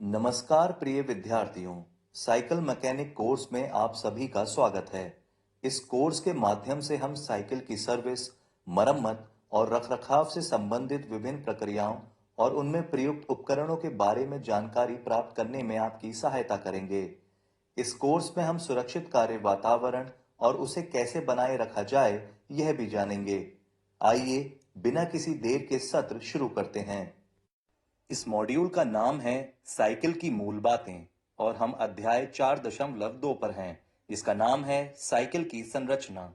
नमस्कार प्रिय विद्यार्थियों, साइकिल मैकेनिक कोर्स में आप सभी का स्वागत है। इस कोर्स के माध्यम से हम साइकिल की सर्विस, मरम्मत और रखरखाव से संबंधित विभिन्न प्रक्रियाओं और उनमें प्रयुक्त उपकरणों के बारे में जानकारी प्राप्त करने में आपकी सहायता करेंगे। इस कोर्स में हम सुरक्षित कार्य वातावरण और उसे कैसे बनाए रखा जाए, यह भी जानेंगे। आइए बिना किसी देर के सत्र शुरू करते हैं। इस मॉड्यूल का नाम है साइकिल की मूल बातें और हम अध्याय 4.2 पर हैं, जिसका नाम है साइकिल की संरचना।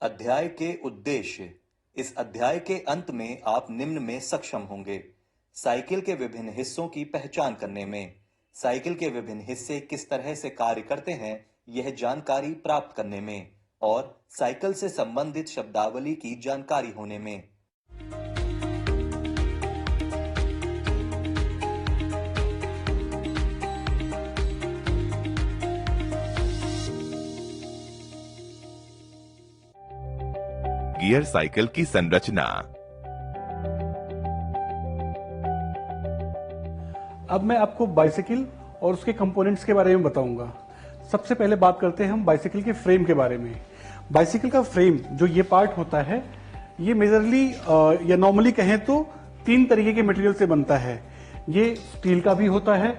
अध्याय के उद्देश्य। इस अध्याय के अंत में आप निम्न में सक्षम होंगे: साइकिल के विभिन्न हिस्सों की पहचान करने में, साइकिल के विभिन्न हिस्से किस तरह से कार्य करते हैं यह जानकारी प्राप्त करने में, और साइकिल से संबंधित शब्दावली की जानकारी होने में। गियर साइकिल की संरचना। अब मैं आपको बाइसिकल और उसके कंपोनेंट्स के बारे में बताऊंगा। सबसे पहले बात करते हैं हम बाइसिकल के फ्रेम के बारे में। बाइसिकल का फ्रेम जो ये पार्ट होता है, ये मेजरली या नॉर्मली कहें तो 3 तरीके के मटेरियल से बनता है। ये स्टील का भी होता है,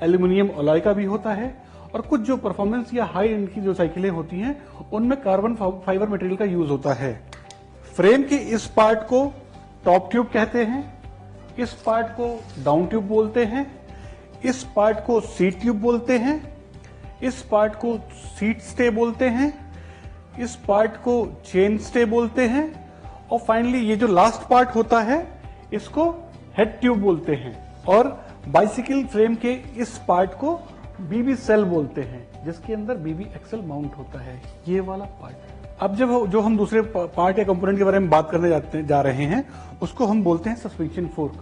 एल्यूमिनियम अलॉय का भी होता है, और कुछ जो परफॉर्मेंस या हाई एंड की जो साइकिलें होती हैं उनमें कार्बन फाइबर मटेरियल का यूज होता है। फ्रेम के इस पार्ट को टॉप ट्यूब कहते हैं, इस पार्ट को डाउन ट्यूब बोलते हैं, इस पार्ट को सीट ट्यूब बोलते हैं, इस पार्ट को सीट स्टे बोलते हैं, इस पार्ट को चेन स्टे बोलते हैं, और फाइनली ये जो लास्ट पार्ट होता है इसको हेड ट्यूब बोलते हैं। और बाइसिकल फ्रेम के इस पार्ट को बीबी सेल बोलते हैं, जिसके अंदर बीबी एक्सल माउंट होता है, ये वाला पार्ट। अब जब जो हम दूसरे पार्ट या कंपोनेंट के बारे में बात करने जा रहे हैं, उसको हम बोलते हैं सस्पेंशन फोर्क।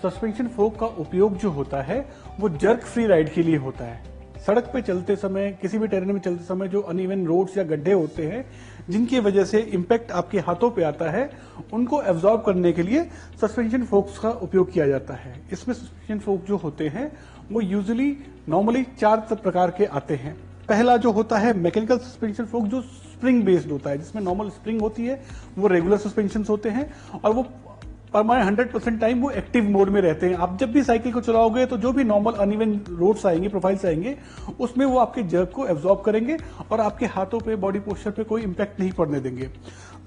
सस्पेंशन फोर्क का उपयोग जो होता है वो जर्क फ्री राइड के लिए होता है। सड़क पे चलते समय, किसी भी टेरेन में चलते समय जो अनइवन रोड्स या गड्ढे होते हैं जिनकी वजह से इंपैक्ट आपके हाथों पे आता है, उनको एब्जॉर्ब करने के लिए सस्पेंशन फोर्क्स का उपयोग किया जाता है। इसमें सस्पेंशन फोर्क जो होते हैं वो यूजुअली नॉर्मली 4 प्रकार के आते हैं। पहला जो होता है मैकेनिकल सस्पेंशन फोर्क, जो स्प्रिंग बेस्ड होता है, जिसमें नॉर्मल स्प्रिंग होती है, वो रेगुलर सस्पेंशन होते हैं और वो परमानेंट 100% टाइम वो एक्टिव मोड में रहते हैं। आप जब भी साइकिल को चलाओगे तो जो भी नॉर्मल अनइवन रोड्स आएंगे, प्रोफाइल्स आएंगे, उसमें वो आपके जर्क को एब्जॉर्ब करेंगे और आपके हाथों पे, बॉडी पोस्चर पे कोई इंपैक्ट नहीं पड़ने देंगे।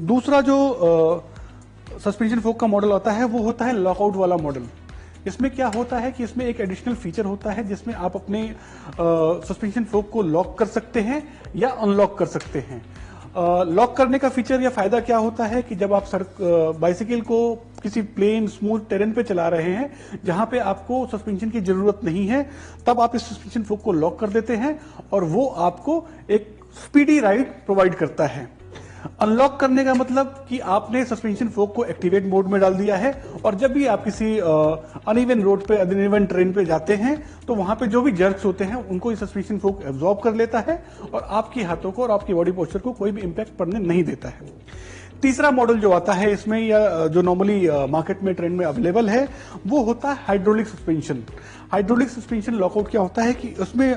दूसरा जो सस्पेंशन फोर्क का मॉडल आता है वो होता है लॉकआउट वाला मॉडल। इसमें क्या होता है कि इसमें एक एडिशनल फीचर होता है जिसमें आप अपने सस्पेंशन फोर्क को लॉक कर सकते हैं या अनलॉक कर सकते हैं। लॉक करने का फीचर या फायदा क्या होता है कि जब आप बाइसिकल को किसी प्लेन स्मूथ टेरेन पे चला रहे हैं जहां पे आपको सस्पेंशन की जरूरत नहीं है, तब आप इस सस्पेंशन फोर्क को लॉक कर देते हैं और वो आपको एक स्पीडी राइड प्रोवाइड करता है। अनलॉक करने का मतलब कि आपने सस्पेंशन फोर्क को एक्टिवेट मोड में डाल दिया है और जब भी आप किसी अनइवन रोड पे, अनइवन ट्रेन पे जाते हैं तो वहां पे जो भी जर्क्स होते हैं उनको ये सस्पेंशन फोर्क एब्जॉर्ब कर लेता है और आपके हाथों को और आपकी बॉडी पोस्चर को कोई भी इंपैक्ट पड़ने नहीं देता है। तीसरा मॉडल जो आता है इसमें, या जो नॉर्मली मार्केट में ट्रेंड में अवेलेबल है, वो होता है hydraulic suspension. Hydraulic suspension lockout क्या होता है कि उसमें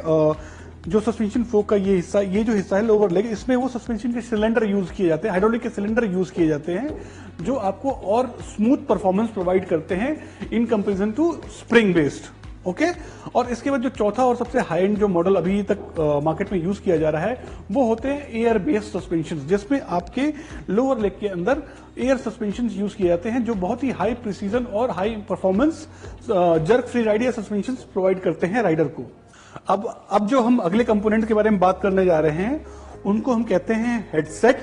जो सस्पेंशन फोर्क का ये हिस्सा, ये जो हिस्सा है लोअर लेग, इसमें वो सस्पेंशन के सिलेंडर यूज किए जाते हैं, हाइड्रोलिक के सिलेंडर यूज किए जाते हैं जो आपको और स्मूथ परफॉर्मेंस प्रोवाइड करते हैं in comparison to spring based. Okay, और इसके बाद जो चौथा और सबसे हाई एंड जो मॉडल अभी तक मार्केट में यूज किया जा रहा है वो होते हैं एयर बेस्ड सस्पेंशन, जिसमें आपके लोअर लेग के अंदर एयर सस्पेंशन यूज किए जाते हैं जो बहुत ही हाई प्रिसीजन और high performance jerk free ride या सस्पेंशन प्रोवाइड करते हैं राइडर को। अब जो हम अगले कंपोनेंट के बारे में बात करने जा रहे हैं उनको हम कहते हैं हेडसेट,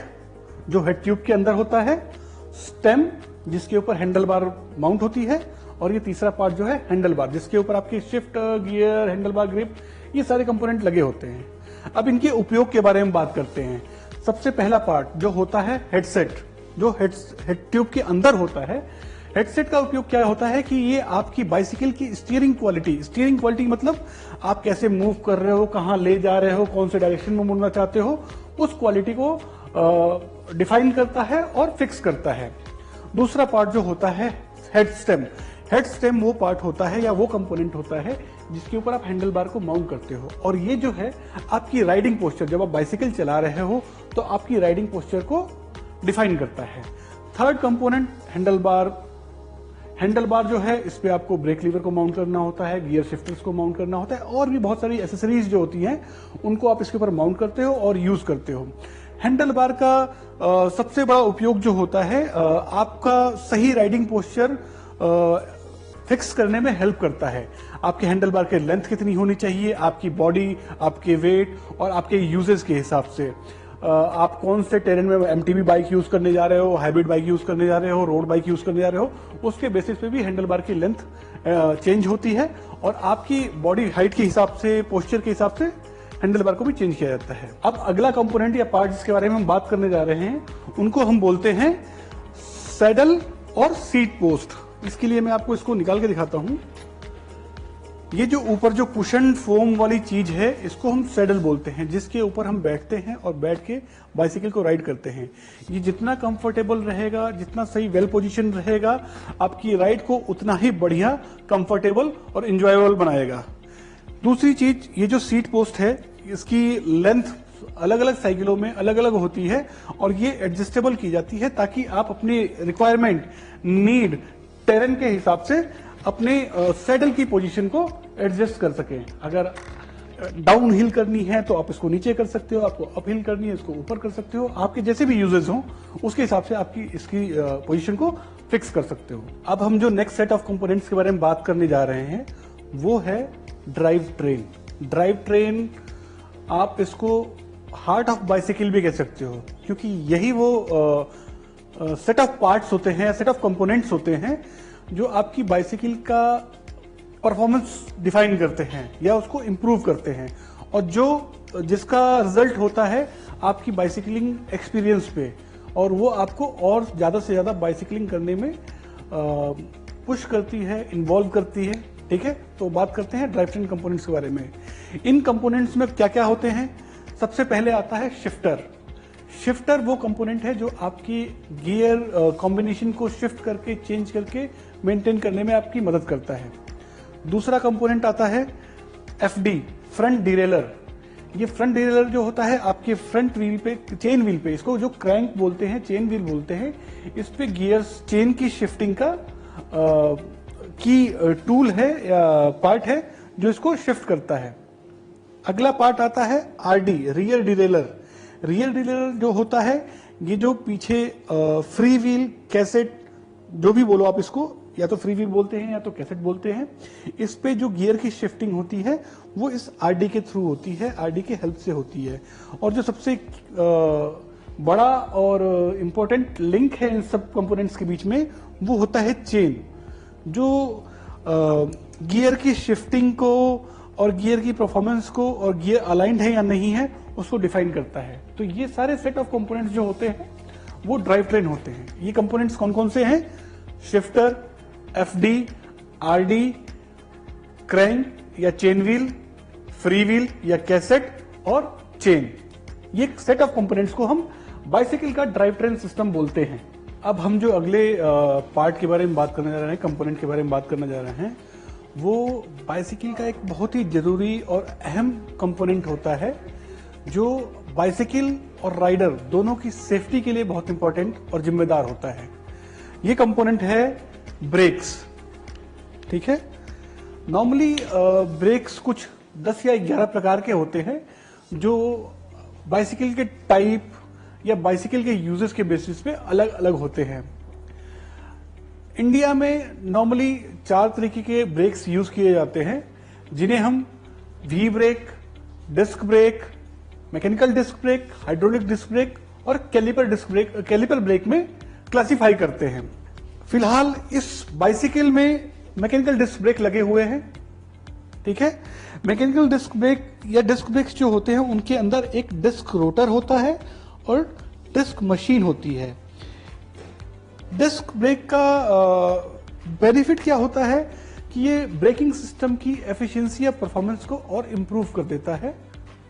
जो हेड ट्यूब के अंदर होता है, स्टेम जिसके ऊपर हैंडल बार माउंट होती है, और ये तीसरा पार्ट जो है हैंडल बार, जिसके ऊपर आपकी shift gear, handle bar, grip, ये सारे कंपोनेंट लगे होते हैं। अब इनके उपयोग के बारे में बात करते हैं। सबसे पहला पार्ट जो होता है हेडसेट, जो हेड ट्यूब के अंदर होता है। हेडसेट का उपयोग क्या होता है कि ये आपकी बाइसिकल की स्टीयरिंग क्वालिटी मतलब आप कैसे मूव कर रहे हो, कहां ले जा रहे हो, कौन से डायरेक्शन में मुड़ना चाहते हो, उस क्वालिटी को डिफाइन करता है और फिक्स करता है। दूसरा पार्ट जो होता है हेड स्टेम, हेड स्टेम वो पार्ट होता है या वो कंपोनेंट होता है जिसके ऊपर आप हैंडल बार को माउंट करते हो, और ये जो है आपकी राइडिंग पोस्चर, जब आप बाइसिकल चला रहे हो तो आपकी राइडिंग पोस्चर को डिफाइन करता है। थर्ड कंपोनेंट हैंडल बार जो है, इस पे आपको ब्रेक लीवर को माउंट करना होता है, गियर शिफ्टर्स को माउंट करना होता है, और भी बहुत सारी एसेसरीज जो होती हैं उनको आप इसके ऊपर माउंट करते हो और यूज करते हो। हैंडल बार का सबसे बड़ा उपयोग जो होता है आपका सही राइडिंग पोस्चर फिक्स करने में हेल्प करता है। आपके हैंडल बार के लेंथ कितनी होनी चाहिए, आपकी बॉडी, आपके वेट और आपके यूजेस के हिसाब से आप कौन से टेरेन में एमटीबी बाइक यूज करने जा रहे हो, हाइब्रिड बाइक यूज करने जा रहे हो, रोड बाइक यूज करने जा रहे हो, उसके बेसिस पे भी हैंडल बार की लेंथ चेंज होती है और आपकी बॉडी हाइट के हिसाब से, पोस्चर के हिसाब से हैंडल बार को भी चेंज किया जाता है। अब अगला कंपोनेंट या पार्ट जिसके बारे में हम बात करने जा रहे हैं उनको हम बोलते हैं सैडल और सीट पोस्ट। इसके लिए मैं आपको इसको निकाल के दिखाता हूं। ये जो ऊपर जो कुशन फोम वाली चीज है इसको हम सैडल बोलते हैं, जिसके ऊपर हम बैठते हैं और बैठ के बाइसिकल को राइड करते हैं। ये जितना कंफर्टेबल रहेगा, जितना सही वेल पोजीशन रहेगा, आपकी राइड को उतना ही बढ़िया, कंफर्टेबल और इंजॉयबल बनाएगा। दूसरी चीज, ये जो सीट पोस्ट है इसकी लेंथ अलग अलग साइकिलों में अलग अलग होती है और ये एडजस्टेबल की जाती है ताकि आप अपनी रिक्वायरमेंट, नीड, टेरेन के हिसाब से अपने सैडल की पोजीशन को एडजस्ट कर सकें। अगर डाउन हिल करनी है तो आप इसको नीचे कर सकते हो, आपको अप हिल करनी है इसको ऊपर कर सकते हो, आपके जैसे भी यूजेस हो उसके हिसाब से आपकी इसकी पोजीशन को फिक्स कर सकते हो। अब हम जो नेक्स्ट सेट ऑफ कंपोनेंट्स के बारे में बात करने जा रहे हैं वो है ड्राइव ट्रेन। ड्राइव ट्रेन, आप इसको हार्ट ऑफ बाइसिकल भी कह सकते हो, क्योंकि यही वो सेट ऑफ पार्ट्स होते हैं, सेट ऑफ कंपोनेंट्स होते हैं जो आपकी बाइसिकल का परफॉर्मेंस डिफाइन करते हैं या उसको इंप्रूव करते हैं, और जिसका रिजल्ट होता है आपकी बाइसिकलिंग एक्सपीरियंस पे, और वो आपको और ज्यादा से ज्यादा बाइसिकलिंग करने में पुश करती है, इन्वॉल्व करती है। ठीक है, तो बात करते हैं ड्राइव ट्रेन कंपोनेंट्स के बारे में। इन कंपोनेंट्स में क्या क्या होते हैं? सबसे पहले आता है शिफ्टर। शिफ्टर वो कंपोनेंट है जो आपकी गियर कॉम्बिनेशन को शिफ्ट करके, चेंज करके मेंटेन करने में आपकी मदद करता है। दूसरा कंपोनेंट आता है एफडी, फ्रंट डिरेलर। ये फ्रंट डिरेलर जो होता है आपके फ्रंट व्हील पे, चेन व्हील पे, इसको जो क्रैंक बोलते हैं, चेन व्हील बोलते हैं, इस पे गियर्स, चेन की शिफ्टिंग का टूल है या पार्ट है जो इसको शिफ्ट करता है। अगला पार्ट आता है RD, rear derailleur. Rear derailleur जो होता है, ये जो पीछे फ्री व्हील, कैसेट, जो भी बोलो आप इसको, या तो फ्री व्हील बोलते हैं या तो कैसेट बोलते हैं, इस पे जो गियर की शिफ्टिंग होती है वो इस आरडी के थ्रू होती है, आरडी के हेल्प से होती है। और जो सबसे बड़ा और इम्पोर्टेंट लिंक है इन सब कंपोनेंट्स के बीच में वो होता है चेन, जो गियर की शिफ्टिंग को और गियर की परफॉर्मेंस को और गियर अलाइंड है या नहीं है उसको डिफाइन करता है। तो ये सारे सेट ऑफ कंपोनेंट्स जो होते हैं वो ड्राइव ट्रेन होते हैं। ये कंपोनेंट्स कौन कौन से हैं? शिफ्टर, एफडी, आरडी, क्रैंक या चेन व्हील, फ्री व्हील या कैसेट और चेन। ये सेट ऑफ कंपोनेंट्स को हम बाइसिकल का ड्राइव ट्रेन सिस्टम बोलते हैं। अब हम जो अगले पार्ट के बारे में बात करने जा रहे हैं, कंपोनेंट के बारे में बात करने जा रहे हैं, वो बाइसिकल का एक बहुत ही जरूरी और अहम कंपोनेंट होता है जो बाइसिकल और राइडर दोनों की सेफ्टी के लिए बहुत इंपॉर्टेंट और जिम्मेदार होता है। ये कंपोनेंट है ब्रेक्स। ठीक है, नॉर्मली ब्रेक्स कुछ 10 या 11 प्रकार के होते हैं जो बाइसिकल के टाइप या बाइसिकल के यूजेस के बेसिस पे अलग अलग होते हैं। इंडिया में नॉर्मली 4 तरीके के ब्रेक्स यूज किए जाते हैं, जिन्हें हम V brake, disc brake, mechanical disc brake, hydraulic disc brake और कैलिपर ब्रेक में क्लासिफाई करते हैं। फिलहाल इस बाइसिकल में मैकेनिकल डिस्क ब्रेक लगे हुए हैं। ठीक है, मैकेनिकल डिस्क ब्रेक या डिस्क ब्रेक्स जो होते हैं उनके अंदर एक डिस्क रोटर होता है और डिस्क मशीन होती है। डिस्क ब्रेक का बेनिफिट क्या होता है कि ये ब्रेकिंग सिस्टम की एफिशिएंसी या परफॉर्मेंस को और इंप्रूव कर देता है।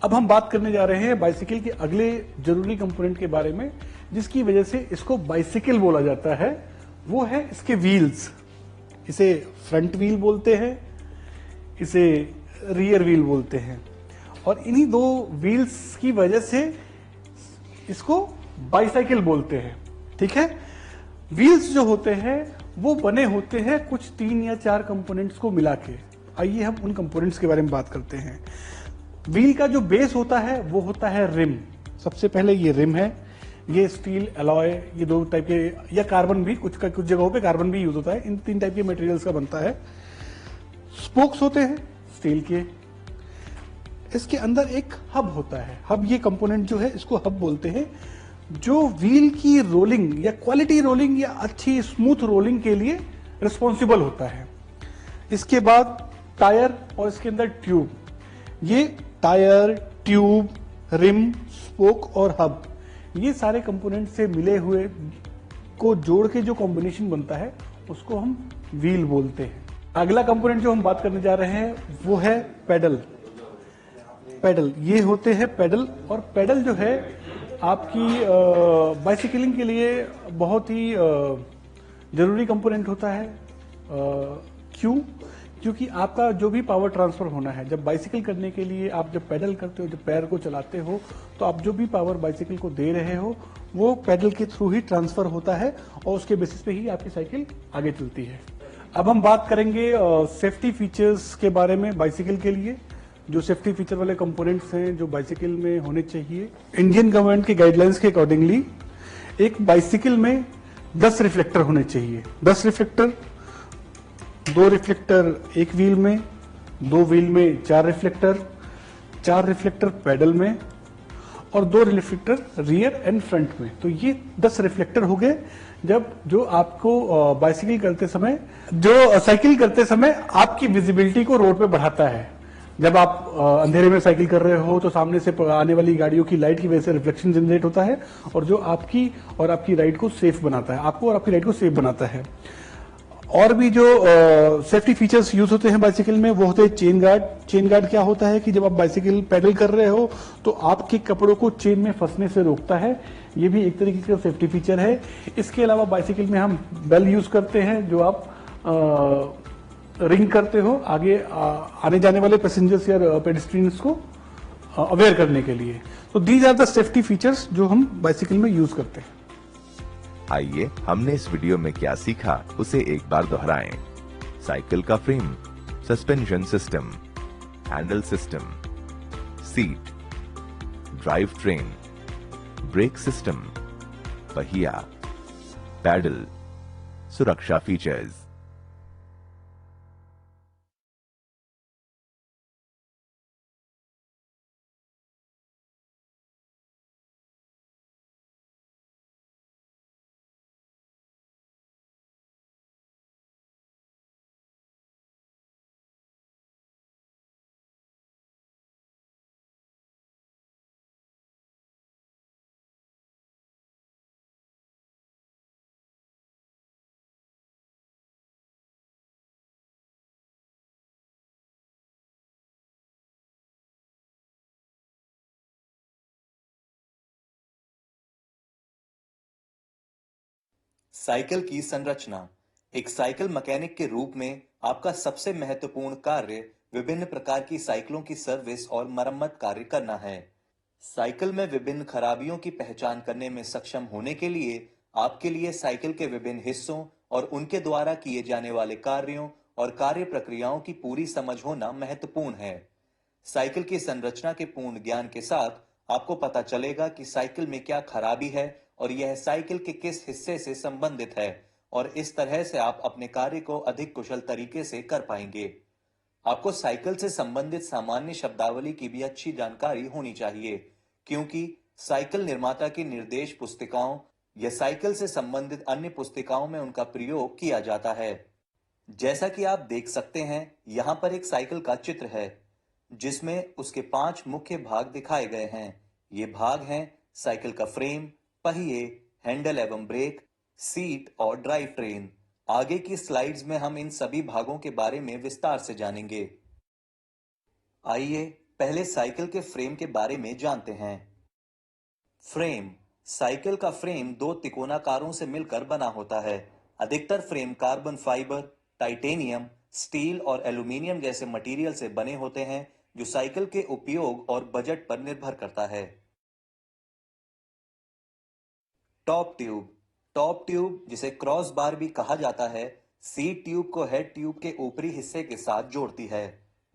अब हम बात करने जा रहे हैं बाइसिकल के अगले जरूरी कंपोनेंट के बारे में, जिसकी वजह से इसको बाइसिकल बोला जाता है। वो है इसके व्हील्स। इसे फ्रंट व्हील बोलते हैं, इसे रियर व्हील बोलते हैं। और इन्हीं दो व्हील्स की वजह से इसको बाइसाइकिल बोलते हैं। ठीक है, व्हील्स जो होते हैं वो बने होते हैं कुछ 3 या 4 कंपोनेंट्स को मिला के। आइए हम उन कंपोनेंट्स के बारे में बात करते हैं। व्हील का जो बेस होता है वो होता है रिम। सबसे पहले ये रिम है, ये स्टील अलॉय, ये 2 टाइप के, या कार्बन भी, कुछ जगहों पे कार्बन भी यूज होता है। इन 3 टाइप के मटेरियल्स का बनता है। स्पोक्स होते हैं स्टील के। इसके अंदर एक हब होता है। हब, ये कंपोनेंट जो है इसको हब बोलते हैं, जो व्हील की रोलिंग या क्वालिटी रोलिंग या अच्छी स्मूथ रोलिंग के लिए रिस्पॉन्सिबल होता है। इसके बाद टायर और इसके अंदर ट्यूब। ये टायर, ट्यूब, रिम, स्पोक और हब, ये सारे कंपोनेंट से मिले हुए को जोड़ के जो कॉम्बिनेशन बनता है उसको हम व्हील बोलते हैं। अगला कंपोनेंट जो हम बात करने जा रहे हैं वो है पेडल। पेडल, ये होते हैं पेडल। और पेडल जो है आपकी बाइसिकलिंग के लिए बहुत ही जरूरी कंपोनेंट होता है। क्यों? क्योंकि आपका जो भी पावर ट्रांसफर होना है, जब बाइसिकल करने के लिए आप जब पेडल करते हो, जब पैर को चलाते हो, तो आप जो भी पावर बाइसिकल को दे रहे हो वो पेडल के थ्रू ही ट्रांसफर होता है और उसके बेसिस पे ही आपकी साइकिल आगे चलती है। अब हम बात करेंगे सेफ्टी फीचर्स के बारे में बाइसिकल के लिए। जो सेफ्टी फीचर वाले कंपोनेंट्स हैं जो बाइसिकल में होने चाहिए, इंडियन गवर्नमेंट के गाइडलाइंस के अकॉर्डिंगली एक बाइसिकल में 10 रिफ्लेक्टर होने चाहिए। 10 रिफ्लेक्टर, 2 रिफ्लेक्टर एक व्हील में, 2 व्हील में 4 रिफ्लेक्टर, 4 रिफ्लेक्टर पेडल में और 2 रिफ्लेक्टर रियर एंड फ्रंट में। तो ये 10 रिफ्लेक्टर हो गए जब जो आपको बाइसिकल करते समय, जो साइकिल करते समय आपकी विजिबिलिटी को रोड पे बढ़ाता है। जब आप अंधेरे में साइकिल कर रहे हो तो सामने से आने वाली गाड़ियों की लाइट की वजह से रिफ्लेक्शन जनरेट होता है और जो आपकी और आपकी राइड को सेफ बनाता है, आपको और आपकी राइड को सेफ बनाता है। और भी जो सेफ्टी फीचर्स यूज होते हैं बाइसिकल में वो होते हैं चेन गार्ड। चेन गार्ड क्या होता है कि जब आप बाइसिकल पैडल कर रहे हो तो आपके कपड़ों को चेन में फंसने से रोकता है। ये भी एक तरीके का सेफ्टी फीचर है। इसके अलावा बाइसिकल में हम बेल यूज करते हैं, जो आप रिंग करते हो आगे आने जाने वाले पैसेंजर्स या पेडेस्ट्रियंस को अवेयर करने के लिए। तो these are the safety features जो हम बाइसिकल में यूज करते हैं। आइए हमने इस वीडियो में क्या सीखा उसे एक बार दोहराएं। साइकिल का frame, suspension system, handle system, seat, drive train, brake system, पहिया, पैडल, सुरक्षा फीचर्स। साइकिल की संरचना। एक साइकिल मैकेनिक के रूप में आपका सबसे महत्वपूर्ण कार्य विभिन्न प्रकार की साइकिलों की सर्विस और मरम्मत कार्य करना है। साइकिल में विभिन्न खराबियों की पहचान करने में सक्षम होने के लिए आपके लिए साइकिल के विभिन्न हिस्सों और उनके द्वारा किए जाने वाले कार्यों और कार्य प्रक्रियाओं की पूरी समझ होना महत्वपूर्ण है। साइकिल की संरचना के पूर्ण ज्ञान के साथ आपको पता चलेगा कि साइकिल में क्या खराबी है और यह साइकिल के किस हिस्से से संबंधित है, और इस तरह से आप अपने कार्य को अधिक कुशल तरीके से कर पाएंगे। आपको साइकिल से संबंधित सामान्य शब्दावली की भी अच्छी जानकारी होनी चाहिए, क्योंकि साइकिल निर्माता की निर्देश पुस्तिकाओं या साइकिल से संबंधित अन्य पुस्तिकाओं में उनका प्रयोग किया जाता है। जैसा कि आप देख सकते हैं, यहाँ पर एक साइकिल का चित्र है जिसमें उसके 5 मुख्य भाग दिखाए गए हैं। ये भाग हैं साइकिल का फ्रेम, पहिए, हैंडल एवं ब्रेक, सीट और ड्राइव ट्रेन। आगे की स्लाइड्स में हम इन सभी भागों के बारे में विस्तार से जानेंगे। आइए पहले साइकिल के फ्रेम के बारे में जानते हैं। फ्रेम। साइकिल का फ्रेम 2 तिकोनाकारों से मिलकर बना होता है। अधिकतर frame carbon fibre titanium, steel और एल्यूमिनियम जैसे मटेरियल से बने होते हैं, जो साइकिल के उपयोग और बजट पर निर्भर करता है। Top tube. टॉप ट्यूब, जिसे क्रॉस बार भी कहा जाता है, सीट ट्यूब को हेड ट्यूब के ऊपरी हिस्से के साथ जोड़ती है।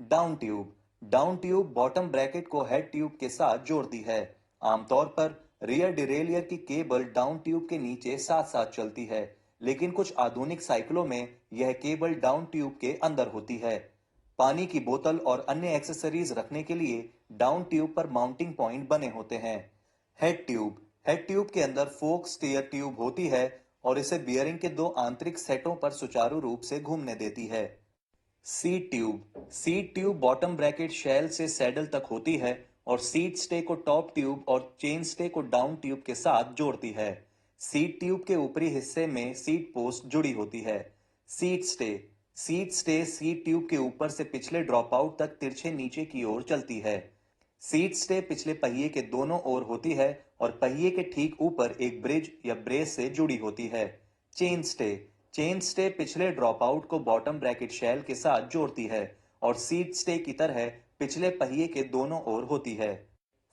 Down tube. Down tube bottom bracket को हेड ट्यूब के साथ जोड़ती है। आमतौर पर रियर डिरेलियर की केबल डाउन ट्यूब के नीचे साथ साथ चलती है, लेकिन कुछ आधुनिक साइकिलों में यह केबल डाउन ट्यूब के अंदर होती है। पानी की बोतल और अन्य एक्सेसरीज रखने के लिए डाउन ट्यूब पर माउंटिंग पॉइंट बने होते हैं। Head tube. हेड ट्यूब के अंदर फोक स्टीयर ट्यूब होती है और इसे बियरिंग के दो आंतरिक सेटों पर सुचारू रूप से घूमने देती है। Seat tube. Seat tube bottom bracket shell से सैडल तक होती है और सीट स्टे को टॉप ट्यूब और चेन स्टे को डाउन ट्यूब के साथ जोड़ती है। सीट ट्यूब के ऊपरी हिस्से में सीट पोस्ट जुड़ी होती है। Seat stay. Seat stay seat tube के ऊपर से पिछले ड्रॉप आउट तक तिरछे नीचे की ओर चलती है। सीट स्टे पिछले पहिए के दोनों ओर होती है और पहिए के ठीक ऊपर एक ब्रिज या ब्रेस से जुड़ी होती है। Chain stay. चेन स्टे पिछले ड्रॉप आउट को बॉटम ब्रैकेट शेल के साथ जोड़ती है और सीट स्टे की तरह पिछले पहिए के दोनों ओर होती है।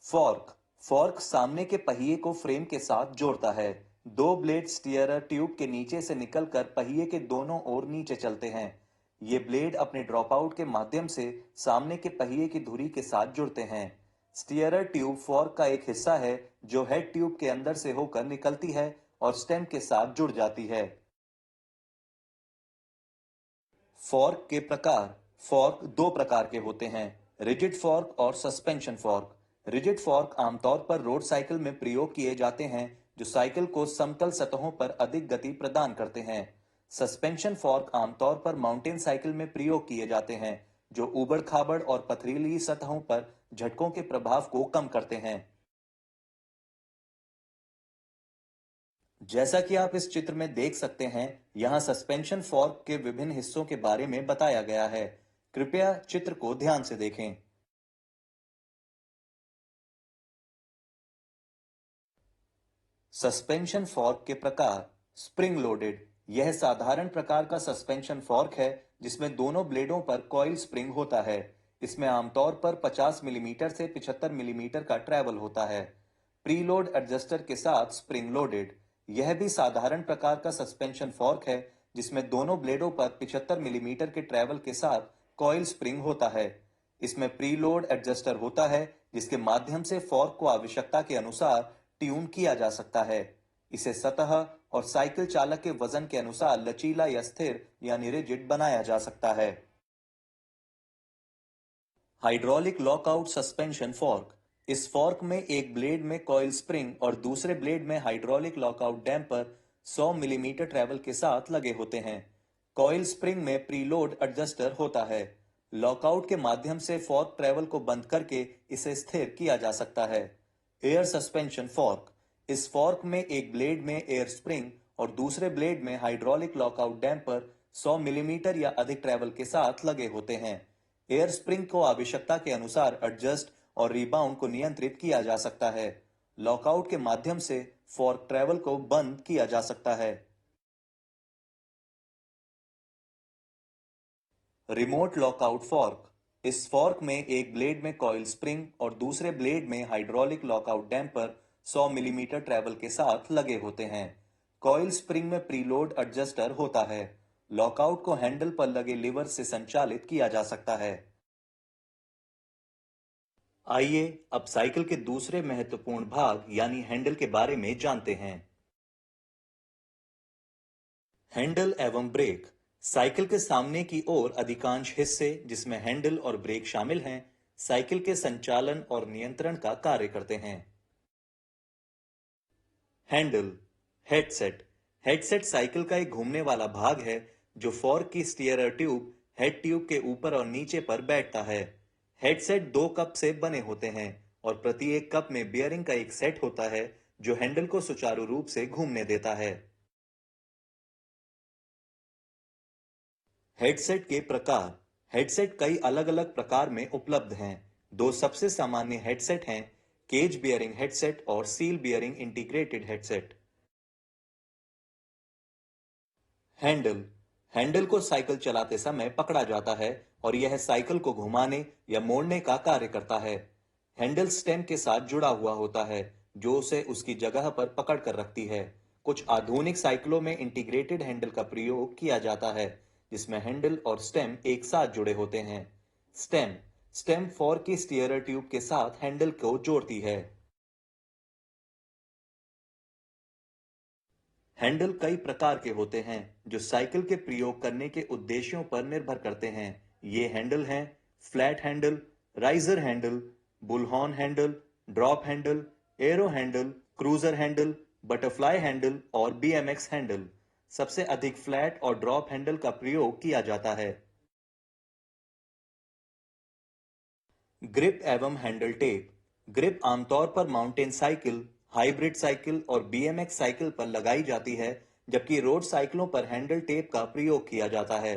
फॉर्क। फॉर्क सामने के पहिए को फ्रेम के साथ जोड़ता है। दो ब्लेड स्टीयरर ट्यूब के नीचे से निकलकर पहिए के दोनों ओर नीचे चलते हैं। ये ब्लेड अपने ड्रॉप आउट के माध्यम से सामने के पहिए की धुरी के साथ जुड़ते हैं। स्टीयरर ट्यूब फॉर्क का एक हिस्सा है जो हेड ट्यूब के अंदर से होकर निकलती है और स्टेम के साथ जुड़ जाती है। फॉर्क के प्रकार। फॉर्क दो प्रकार के होते हैं, रिजिड फॉर्क और सस्पेंशन फॉर्क। रिजिड फॉर्क आमतौर पर रोड साइकिल में प्रयोग किए जाते हैं, जो साइकिल को समतल सतहों पर अधिक गति प्रदान करते हैं। सस्पेंशन फॉर्क आमतौर पर माउंटेन साइकिल में प्रयोग किए जाते हैं, जो ऊबड़ खाबड़ और पथरीली सतहों पर झटकों के प्रभाव को कम करते हैं। जैसा कि आप इस चित्र में देख सकते हैं, यहाँ सस्पेंशन फॉर्क के विभिन्न हिस्सों के बारे में बताया गया है। कृपया चित्र को ध्यान से देखें। सस्पेंशन फॉर्क के प्रकार। Spring loaded. यह साधारण प्रकार का सस्पेंशन फॉर्क है जिसमें दोनों ब्लेडों पर कॉइल स्प्रिंग होता है। इसमें आमतौर पर 50 मिलीमीटर से 75 मिलीमीटर का ट्रैवल होता है। प्रीलोड एडजस्टर के साथ स्प्रिंग लोडेड। यह भी साधारण प्रकार का सस्पेंशन फॉर्क है जिसमें दोनों ब्लेडों पर 75 मिलीमीटर के ट्रैवल के साथ कॉइल स्प्रिंग होता है। इसमें प्रीलोड एडजस्टर होता है जिसके माध्यम से फॉर्क को आवश्यकता के अनुसार ट्यून किया जा सकता है। इसे सतह और साइकिल चालक के वजन के अनुसार लचीला या स्थिर यानी रिजिड बनाया जा सकता है। Hydraulic lockout suspension fork. इस फॉर्क में एक ब्लेड में कॉइल स्प्रिंग और दूसरे ब्लेड में hydraulic lockout damper 100 millimetre travel के साथ लगे होते हैं। कॉइल स्प्रिंग में प्रीलोड एडजस्टर होता है। लॉकआउट के माध्यम से फॉर्क ट्रैवल को बंद करके इसे स्थिर किया जा सकता है। Air suspension fork. इस फॉर्क में एक ब्लेड में एयर स्प्रिंग और दूसरे ब्लेड में हाइड्रोलिक लॉकआउट डैम्पर 100 मिलीमीटर या अधिक ट्रैवल के साथ लगे होते हैं। एयर स्प्रिंग को आवश्यकता के अनुसार एडजस्ट और रिबाउंड को नियंत्रित किया जा सकता है। लॉकआउट के माध्यम से फॉर्क ट्रैवल को बंद किया जा सकता है। Remote lockout fork. इस फॉर्क में एक ब्लेड में कॉइल स्प्रिंग और दूसरे ब्लेड में hydraulic lockout damper 100 millimetre travel के साथ लगे होते हैं। कॉइल स्प्रिंग में प्रीलोड एडजस्टर होता है। लॉकआउट को हैंडल पर लगे लीवर से संचालित किया जा सकता है। आइए अब साइकिल के दूसरे महत्वपूर्ण भाग यानी हैंडल के बारे में जानते हैं। हैंडल एवं ब्रेक। साइकिल के सामने की ओर अधिकांश हिस्से, जिसमें हैंडल और ब्रेक शामिल हैं, साइकिल के संचालन और नियंत्रण का कार्य करते हैं। हैंडल। हेडसेट। हेडसेट साइकिल का एक घूमने वाला भाग है जो फॉर्क की स्टीयरर ट्यूब हेड ट्यूब के ऊपर और नीचे पर बैठता है। हेडसेट दो कप से बने होते हैं और प्रत्येक कप में बियरिंग का एक सेट होता है जो हैंडल को सुचारू रूप से घूमने देता है। हेडसेट के प्रकार। हेडसेट कई अलग अलग प्रकार में उपलब्ध हैं। दो सबसे सामान्य हेडसेट हैं, केज बियरिंग हेडसेट और seal bearing integrated headset. Handle. Handle को साइकिल चलाते समय पकड़ा जाता है और यह साइकिल को घुमाने या मोड़ने का कार्य करता है। हैंडल स्टेम के साथ जुड़ा हुआ होता है जो उसे उसकी जगह पर पकड़ कर रखती है। कुछ आधुनिक साइकिलों में इंटीग्रेटेड हैंडल का प्रयोग किया जाता है जिसमें हैंडल और स्टेम एक साथ जुड़े होते हैं। स्टेम स्टेम फोर्क की स्टीयरर ट्यूब के साथ हैंडल को जोड़ती है। हैंडल कई प्रकार के होते हैं जो साइकिल के प्रयोग करने के उद्देश्यों पर निर्भर करते हैं। ये हैंडल हैं flat handle, riser handle, bullhorn handle, drop handle, arrow handle, cruiser handle, butterfly handle और बीएमएक्स हैंडल। सबसे अधिक फ्लैट और ड्रॉप हैंडल का प्रयोग किया जाता है। ग्रिप एवं हैंडल टेप। ग्रिप आमतौर पर माउंटेन साइकिल, हाइब्रिड साइकिल और बीएमएक्स साइकिल पर लगाई जाती है, जबकि रोड साइकिलों पर हैंडल टेप का प्रयोग किया जाता है।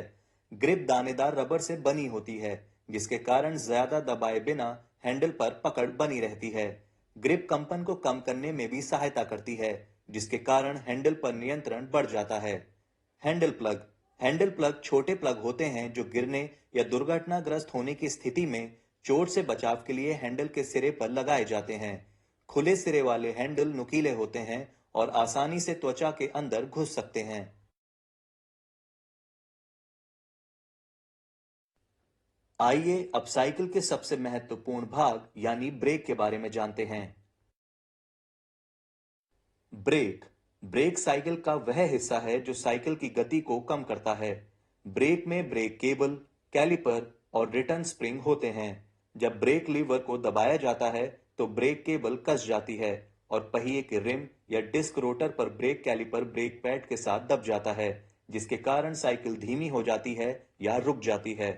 ग्रिप दानेदार रबर से बनी होती है, जिसके कारण ज्यादा दबाए बिना हैंडल पर पकड़ बनी रहती है। ग्रिप कंपन को कम करने में भी सहायता करती है, जिसके कारण हैंडल पर नियंत्रण बढ़ जाता है। Handle plug. हैंडल प्लग छोटे प्लग होते हैं जो गिरने या दुर्घटनाग्रस्त होने की स्थिति में चोट से बचाव के लिए हैंडल के सिरे पर लगाए जाते हैं। खुले सिरे वाले हैंडल नुकीले होते हैं और आसानी से त्वचा के अंदर घुस सकते हैं। आइए अब साइकिल के सबसे महत्वपूर्ण भाग यानी ब्रेक के बारे में जानते हैं। ब्रेक। ब्रेक साइकिल का वह हिस्सा है जो साइकिल की गति को कम करता है। ब्रेक में ब्रेक केबल, कैलिपर और रिटर्न स्प्रिंग होते हैं। जब ब्रेक लीवर को दबाया जाता है तो ब्रेक केबल कस जाती है और पहिए के रिम या डिस्क रोटर पर ब्रेक कैलिपर ब्रेक पैड के साथ दब जाता है, जिसके कारण साइकिल धीमी हो जाती है या रुक जाती है।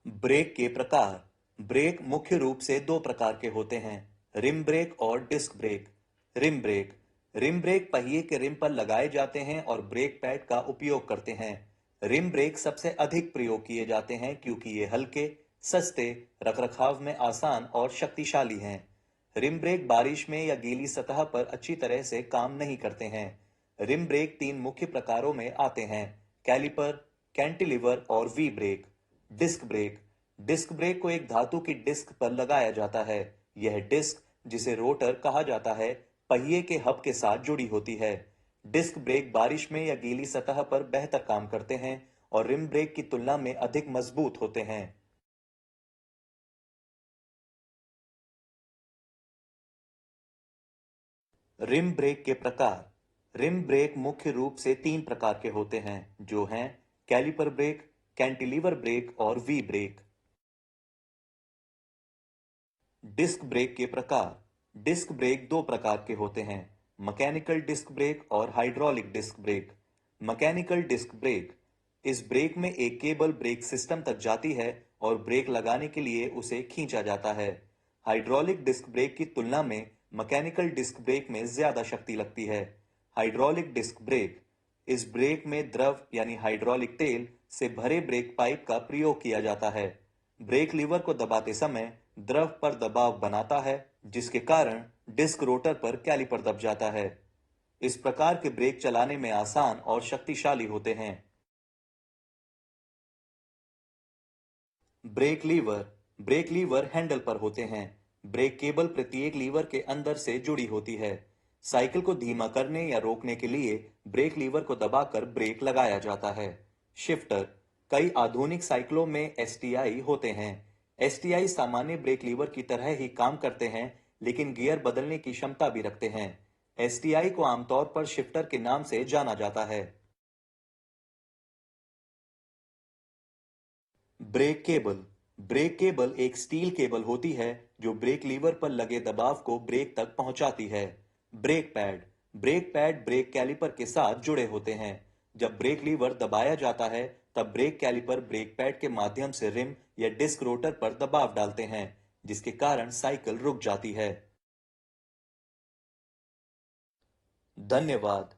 ब्रेक के प्रकार। ब्रेक मुख्य रूप से दो प्रकार के होते हैं, रिम ब्रेक और disc brake. Rim brake. Rim brake पहिए के रिम पर लगाए जाते हैं और ब्रेक पैड का उपयोग करते हैं। रिम ब्रेक सबसे अधिक प्रयोग किए जाते हैं क्योंकि ये हल्के, सस्ते, रखरखाव में आसान और शक्तिशाली हैं। रिम ब्रेक बारिश में या गीली सतह पर अच्छी तरह से काम नहीं करते हैं। रिम ब्रेक तीन मुख्य प्रकारों में आते हैं, कैलिपर, कैंटिलीवर और V brake. Disc brake. Disc brake को एक धातु की डिस्क पर लगाया जाता है। यह डिस्क, जिसे रोटर कहा जाता है, पहिए के हब के साथ जुड़ी होती है। डिस्क ब्रेक बारिश में या गीली सतह पर बेहतर काम करते हैं और रिम ब्रेक की तुलना में अधिक मजबूत होते हैं। रिम ब्रेक के प्रकार। रिम ब्रेक मुख्य रूप से तीन प्रकार के होते हैं, जो हैं कैलिपर ब्रेक, कैंटिलीवर ब्रेक और वी ब्रेक। डिस्क ब्रेक के प्रकार। डिस्क ब्रेक दो प्रकार के होते हैं, मैकेनिकल डिस्क ब्रेक और hydraulic disc brake. Mechanical disc brake. इस ब्रेक में एक केबल ब्रेक सिस्टम तक जाती है और ब्रेक लगाने के लिए उसे खींचा जाता है। हाइड्रोलिक डिस्क ब्रेक की तुलना में मैकेनिकल डिस्क ब्रेक में ज्यादा शक्ति लगती है। Hydraulic disc brake. इस ब्रेक में द्रव यानी हाइड्रोलिक तेल से भरे ब्रेक पाइप का प्रयोग किया जाता है। ब्रेक लीवर को दबाते समय द्रव पर दबाव बनाता है, जिसके कारण डिस्क रोटर पर कैलिपर दब जाता है। इस प्रकार के ब्रेक चलाने में आसान और शक्तिशाली होते हैं। Brake lever. Brake lever handle पर होते हैं। ब्रेक केबल प्रत्येक लीवर के अंदर से जुड़ी होती है। साइकिल को धीमा करने या रोकने के लिए ब्रेक लीवर को दबाकर ब्रेक लगाया जाता है। शिफ्टर। कई आधुनिक साइकिलों में एसटीआई होते हैं। एसटीआई सामान्य ब्रेक लीवर की तरह ही काम करते हैं, लेकिन गियर बदलने की क्षमता भी रखते हैं। एसटीआई को आमतौर पर शिफ्टर के नाम से जाना जाता है। Brake cable. ब्रेक केबल एक स्टील केबल होती है जो ब्रेक लीवर पर लगे दबाव को ब्रेक तक पहुंचाती है। Brake pad. Brake pad brake caliper के साथ जुड़े होते हैं। जब ब्रेक लीवर दबाया जाता है तब ब्रेक कैलिपर ब्रेक पैड के माध्यम से रिम या डिस्क रोटर पर दबाव डालते हैं, जिसके कारण साइकिल रुक जाती है। धन्यवाद।